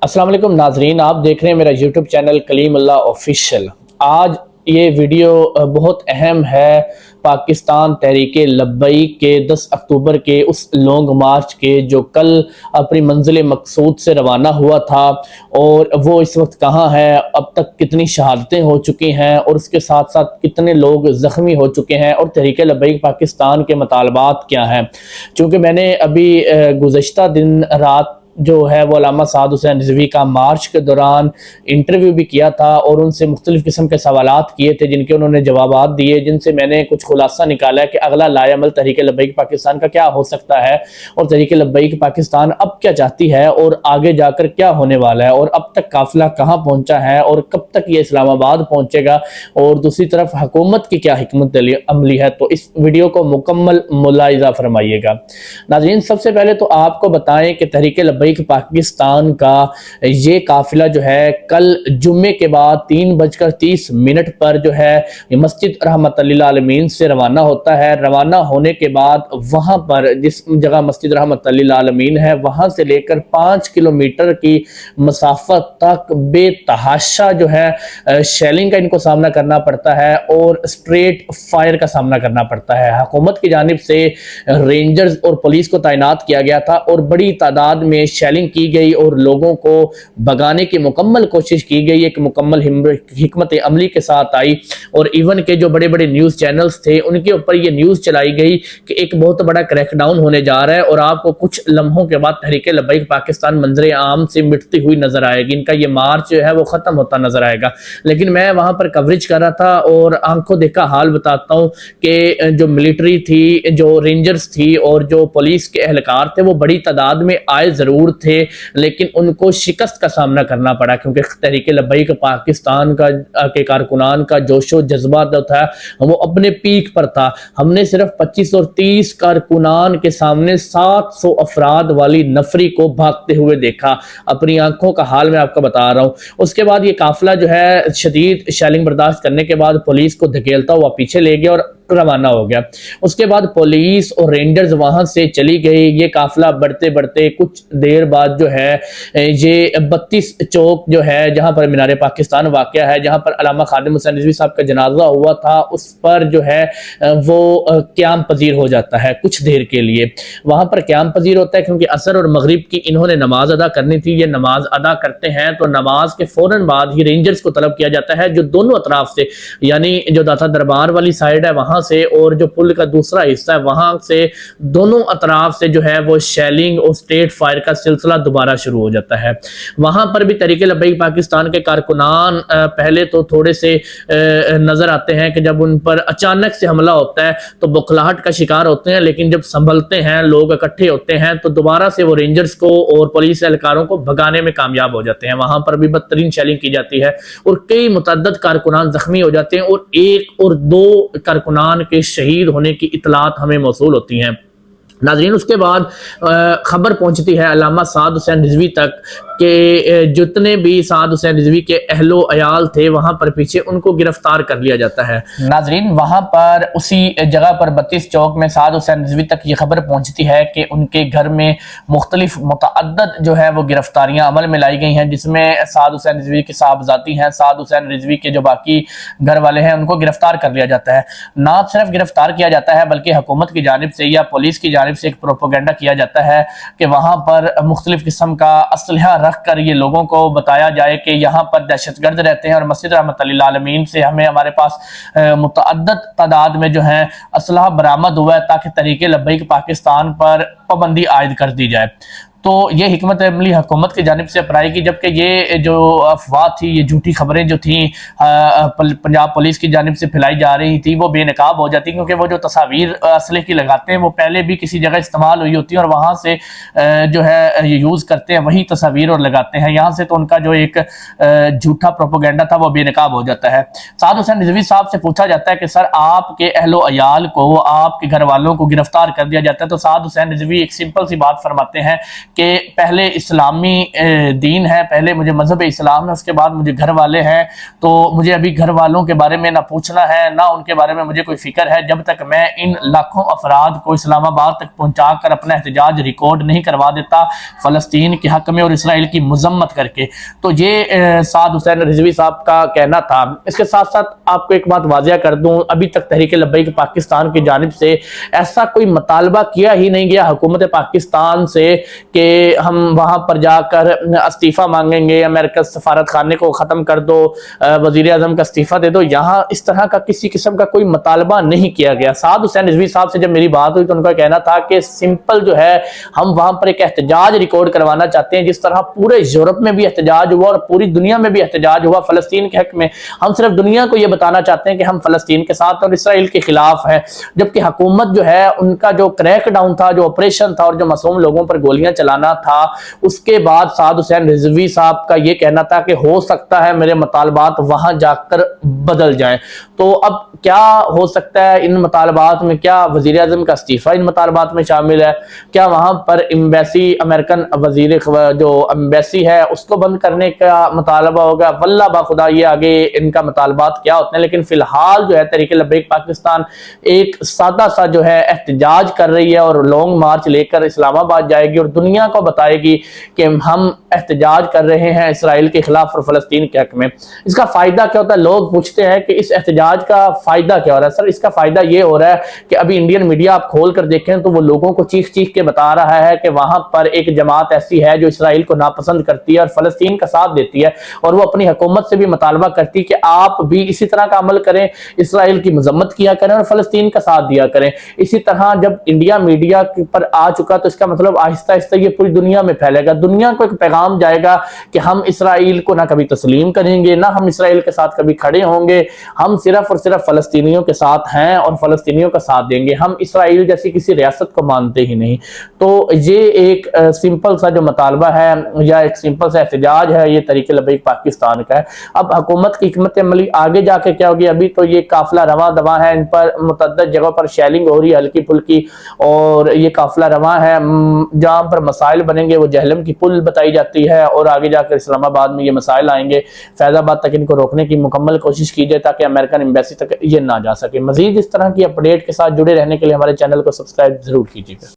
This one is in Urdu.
السلام علیکم ناظرین، آپ دیکھ رہے ہیں میرا یوٹیوب چینل کلیم اللہ آفیشیل۔ آج یہ ویڈیو بہت اہم ہے پاکستان تحریک لبیک کے 10 اکتوبر کے اس لانگ مارچ کے جو کل اپنی منزل مقصود سے روانہ ہوا تھا، اور وہ اس وقت کہاں ہے، اب تک کتنی شہادتیں ہو چکی ہیں اور اس کے ساتھ ساتھ کتنے لوگ زخمی ہو چکے ہیں، اور تحریک لبیک پاکستان کے مطالبات کیا ہیں۔ چونکہ میں نے ابھی گزشتہ دن رات جو ہے وہ علامہ سعد حسین رضوی کا مارچ کے دوران انٹرویو بھی کیا تھا، اور ان سے مختلف قسم کے سوالات کیے تھے جن کے انہوں نے جوابات دیے، جن سے میں نے کچھ خلاصہ نکالا ہے کہ اگلا لائے عمل تحریک لبیک پاکستان کا کیا ہو سکتا ہے، اور تحریک لبیک پاکستان اب کیا چاہتی ہے اور آگے جا کر کیا ہونے والا ہے، اور اب تک قافلہ کہاں پہنچا ہے اور کب تک یہ اسلام آباد پہنچے گا، اور دوسری طرف حکومت کی کیا حکمت عملی ہے۔ تو اس ویڈیو کو مکمل ملاحظہ فرمائیے گا۔ ناظرین، سب سے پہلے تو آپ کو بتائیں کہ تحریک لبیک پاکستان کا یہ قافلہ جو ہے کل جمعے کے بعد 3:30 پر جو ہے مسجد رحمت للعالمین سے روانہ ہوتا ہے۔ روانہ ہونے کے بعد وہاں پر جس جگہ مسجد رحمت للعالمین ہے وہاں سے لے کر 5 کلومیٹر کی مسافت تک بے تحاشا جو ہے شیلنگ کا ان کو سامنا کرنا پڑتا ہے اور اسٹریٹ فائر کا سامنا کرنا پڑتا ہے۔ حکومت کی جانب سے رینجرز اور پولیس کو تعینات کیا گیا تھا، اور بڑی تعداد میں شیلنگ کی گئی اور لوگوں کو بھگانے کی مکمل کوشش کی گئی، ایک مکمل حکمت عملی کے ساتھ آئی، اور ایون کے جو بڑے بڑے نیوز چینلز تھے ان کے اوپر یہ نیوز چلائی گئی کہ ایک بہت بڑا کریک ڈاؤن ہونے جا رہا ہے، اور آپ کو کچھ لمحوں کے بعد تحریک لبیک پاکستان منظر عام سے مٹتی ہوئی نظر آئے گی، ان کا یہ مارچ جو ہے وہ ختم ہوتا نظر آئے گا۔ لیکن میں وہاں پر کوریج کر رہا تھا اور آنکھوں دیکھا حال بتاتا ہوں کہ جو ملٹری تھی، جو رینجرز تھی اور جو پولیس کے اہلکار تھے وہ بڑی تعداد میں آئے ضرور تھے، لیکن ان کو شکست کا سامنا کرنا پڑا، کیونکہ تحریک لبیک پاکستان کے کارکنان کا جوش و جذبہ تھا وہ اپنے پیک پر تھا۔ ہم نے صرف 25 اور 30 کارکنان کے سامنے 700 افراد والی نفری کو بھاگتے ہوئے دیکھا، اپنی آنکھوں کا حال میں آپ کو بتا رہا ہوں۔ اس کے بعد یہ قافلہ جو ہے شدید شیلنگ برداشت کرنے کے بعد پولیس کو دھکیلتا ہوا پیچھے لے گیا اور روانہ ہو گیا۔ اس کے بعد پولیس اور رینجرز وہاں سے چلی گئی۔ یہ قافلہ بڑھتے بڑھتے کچھ دیر بعد جو ہے یہ 32 چوک جو ہے جہاں پر مینار پاکستان واقع ہے، جہاں پر علامہ خادم حسین رضوی صاحب کا جنازہ ہوا تھا، اس پر جو ہے وہ قیام پذیر ہو جاتا ہے کچھ دیر کے لیے۔ وہاں پر قیام پذیر ہوتا ہے کیونکہ عصر اور مغرب کی انہوں نے نماز ادا کرنی تھی۔ یہ نماز ادا کرتے ہیں تو نماز کے فوراً بعد ہی رینجرز کو طلب کیا جاتا ہے، جو دونوں اطراف سے، یعنی جو داتا دربار والی سائیڈ ہے وہاں سے اور جو پل کا دوسرا حصہ ہے وہاں سے، دونوں اطراف سے جو ہے وہ شیلنگ اور اسٹریٹ فائر کا سلسلہ دوبارہ شروع ہو جاتا ہے۔ وہاں پر بھی تحریک لبیک پاکستان کے کارکنان پہلے تو تھوڑے سے نظر آتے ہیں کہ جب ان پر اچانک سے حملہ ہوتا ہے تو بخلاہٹ کا شکار ہوتے ہیں، لیکن جب سنبھلتے ہیں، لوگ اکٹھے ہوتے ہیں تو دوبارہ سے وہ رینجرز کو اور پولیس اہلکاروں کو بھگانے میں کامیاب ہو جاتے ہیں۔ وہاں پر بھی بدترین شیلنگ کی جاتی ہے اور کئی متعدد کارکنان زخمی ہو جاتے ہیں، اور 1 اور 2 کارکنان کے شہید ہونے کی اطلاعات ہمیں موصول ہوتی ہیں۔ ناظرین، اس کے بعد خبر پہنچتی ہے علامہ سعد حسین رضوی تک کہ جتنے بھی سعد حسین رضوی کے اہل و عیال تھے وہاں پر پیچھے ان کو گرفتار کر لیا جاتا ہے۔ ناظرین، وہاں پر اسی جگہ پر 32 چوک میں سعد حسین رضوی تک یہ خبر پہنچتی ہے کہ ان کے گھر میں مختلف متعدد جو ہے وہ گرفتاریاں عمل میں لائی گئی ہیں، جس میں سعد حسین رضوی کے صاحبزادی ہیں، سعد حسین رضوی کے جو باقی گھر والے ہیں ان کو گرفتار کر لیا جاتا ہے۔ نہ صرف گرفتار کیا جاتا ہے بلکہ حکومت کی جانب سے یا پولیس کی جانب سے ایک پروپیگنڈا کیا جاتا ہے کہ وہاں پر مختلف قسم کا اسلحہ رکھ کر یہ لوگوں کو بتایا جائے کہ یہاں پر دہشت گرد رہتے ہیں، اور مسجد رحمت للعالمین سے ہمارے پاس متعدد تعداد میں جو ہے اسلحہ برآمد ہوا ہے تاکہ تحریک لبیک پاکستان پر پابندی عائد کر دی جائے۔ تو یہ حکمت عملی حکومت کی جانب سے اپنائی گئی، جبکہ یہ جو افواہ تھی، یہ جھوٹی خبریں جو تھیں پنجاب پولیس کی جانب سے پھیلائی جا رہی تھی وہ بے نقاب ہو جاتی، کیونکہ وہ جو تصاویر اسلحے کی لگاتے ہیں وہ پہلے بھی کسی جگہ استعمال ہوئی ہوتی ہیں اور وہاں سے جو ہے یہ یوز کرتے ہیں وہی تصاویر اور لگاتے ہیں یہاں سے، تو ان کا جو ایک جھوٹا پروپیگنڈا تھا وہ بے نقاب ہو جاتا ہے۔ سعد حسین رضوی صاحب سے پوچھا جاتا ہے کہ سر آپ کے اہل و عیال کو، آپ کے گھر والوں کو گرفتار کر دیا جاتا ہے، تو سعد حسین رضوی ایک سمپل سی بات فرماتے ہیں کہ پہلے اسلامی دین ہے، پہلے مجھے مذہب اسلام ہے، اس کے بعد مجھے گھر والے ہیں، تو مجھے ابھی گھر والوں کے بارے میں نہ پوچھنا ہے نہ ان کے بارے میں مجھے کوئی فکر ہے، جب تک میں ان لاکھوں افراد کو اسلام آباد تک پہنچا کر اپنا احتجاج ریکارڈ نہیں کروا دیتا فلسطین کے حق میں اور اسرائیل کی مذمت کر کے۔ تو یہ سعد حسین رضوی صاحب کا کہنا تھا۔ اس کے ساتھ ساتھ آپ کو ایک بات واضح کر دوں، ابھی تک تحریک لبیک پاکستان کی جانب سے ایسا کوئی مطالبہ کیا ہی نہیں گیا حکومت پاکستان سے کہ ہم وہاں پر جا کر استعفیٰ مانگیں گے، امریکہ سفارت خانے کو ختم کر دو، وزیر اعظم کا استعفیٰ دے دو، یہاں اس طرح کا کسی قسم کا کوئی مطالبہ نہیں کیا گیا۔ سعد حسین رضوی صاحب سے جب میری بات ہوئی تو ان کا کہنا تھا کہ سمپل جو ہے ہم وہاں پر ایک احتجاج ریکارڈ کروانا چاہتے ہیں، جس طرح پورے یورپ میں بھی احتجاج ہوا اور پوری دنیا میں بھی احتجاج ہوا فلسطین کے حق میں، ہم صرف دنیا کو یہ بتانا چاہتے ہیں کہ ہم فلسطین کے ساتھ اور اسرائیل کے خلاف ہے، جبکہ حکومت جو ہے ان کا جو کریک ڈاؤن تھا، جو آپریشن تھا اور جو معصوم لوگوں پر گولیاں چلانا تھا، اس کے بعد سعد حسین رضوی صاحب کا یہ کہنا تھا کہ ہو سکتا ہے میرے مطالبات وہاں جا کر بدل جائیں۔ تو اب کیا ہو سکتا ہے ان مطالبات میں؟ کیا وزیر اعظم کا استعفیٰ ان مطالبات میں شامل ہے؟ کیا وہاں پر ایمبیسی امریکن وزیر جو ایمبیسی ہے اس کو بند کرنے کا مطالبہ ہوگا؟ واللہ باخدا یہ آگے ان کا مطالبات کیا ہوتے ہیں، لیکن فی الحال جو ہے تحریک لبیک پاکستان ایک سادہ سا جو ہے احتجاج کر رہی ہے اور لانگ مارچ لے کر اسلام آباد جائے گی اور دنیا کو بتائے گی کہ ہم احتجاج کر رہے ہیں اسرائیل کے خلاف اور فلسطین کے حق میں۔ اس کا فائدہ کیا ہوتا ہے؟ لوگ پوچھتے ہیں کہ اس احتجاج کا فائدہ کیا ہو رہا ہے؟ سر اس کا فائدہ یہ ہو رہا ہے کہ ابھی انڈین میڈیا آپ کھول کر دیکھیں تو وہ لوگوں کو چیخ چیخ کے بتا رہا ہے کہ وہاں پر ایک جماعت ایسی ہے جو اسرائیل کو ناپسند کرتی ہے اور فلسطین کا ساتھ دیتی ہے، اور وہ اپنی حکومت سے بھی مطالبہ کرتی ہے کہ آپ بھی اسی طرح کا عمل کریں، اسرائیل کی مذمت کیا کریں اور فلسطین کا ساتھ دیا کریں۔ اسی طرح جب انڈیا میڈیا پر آ چکا تو اس کا مطلب آہستہ آہستہ یہ پوری دنیا میں پھیلے گا، دنیا کو ایک پیغام جائے گا کہ ہم اسرائیل کو نہ کبھی تسلیم کریں گے، نہ ہم اسرائیل کے ساتھ کبھی کھڑے ہوں گے، ہم صرف اور صرف فلسطینیوں کے ساتھ ہیں اور فلسطینیوں کا ساتھ دیں گے، ہم اسرائیل جیسی کسی ریاست کو مانتے ہی نہیں۔ تو یہ ایک سمپل سا جو مطالبہ ہے یا ایک سمپل سا احتجاج ہے، یہ تحریک لبیک پاکستان کا ہے۔ اب حکومت کی حکمت عملی آگے جا کے کیا ہوگی؟ ابھی تو یہ قافلہ رواں دواں ہے، ان پر متعدد جگہوں پر شیلنگ ہو رہی ہے ہلکی پھلکی، اور یہ قافلہ رواں ہے، جہاں پر مسائل بنیں گے وہ جہلم کی پل بتائی جاتی ہے، اور آگے جا کر اسلام آباد میں یہ مسائل آئیں گے۔ فیض آباد تک ان کو روکنے کی مکمل کوشش کیجیے تاکہ امریکن ایمبیسی تک یہ نہ جا سکے۔ مزید اس طرح کی اپڈیٹ کے ساتھ جڑے رہنے کے لیے ہمارے چینل کو سبسکرائب ضرور کیجیے گا۔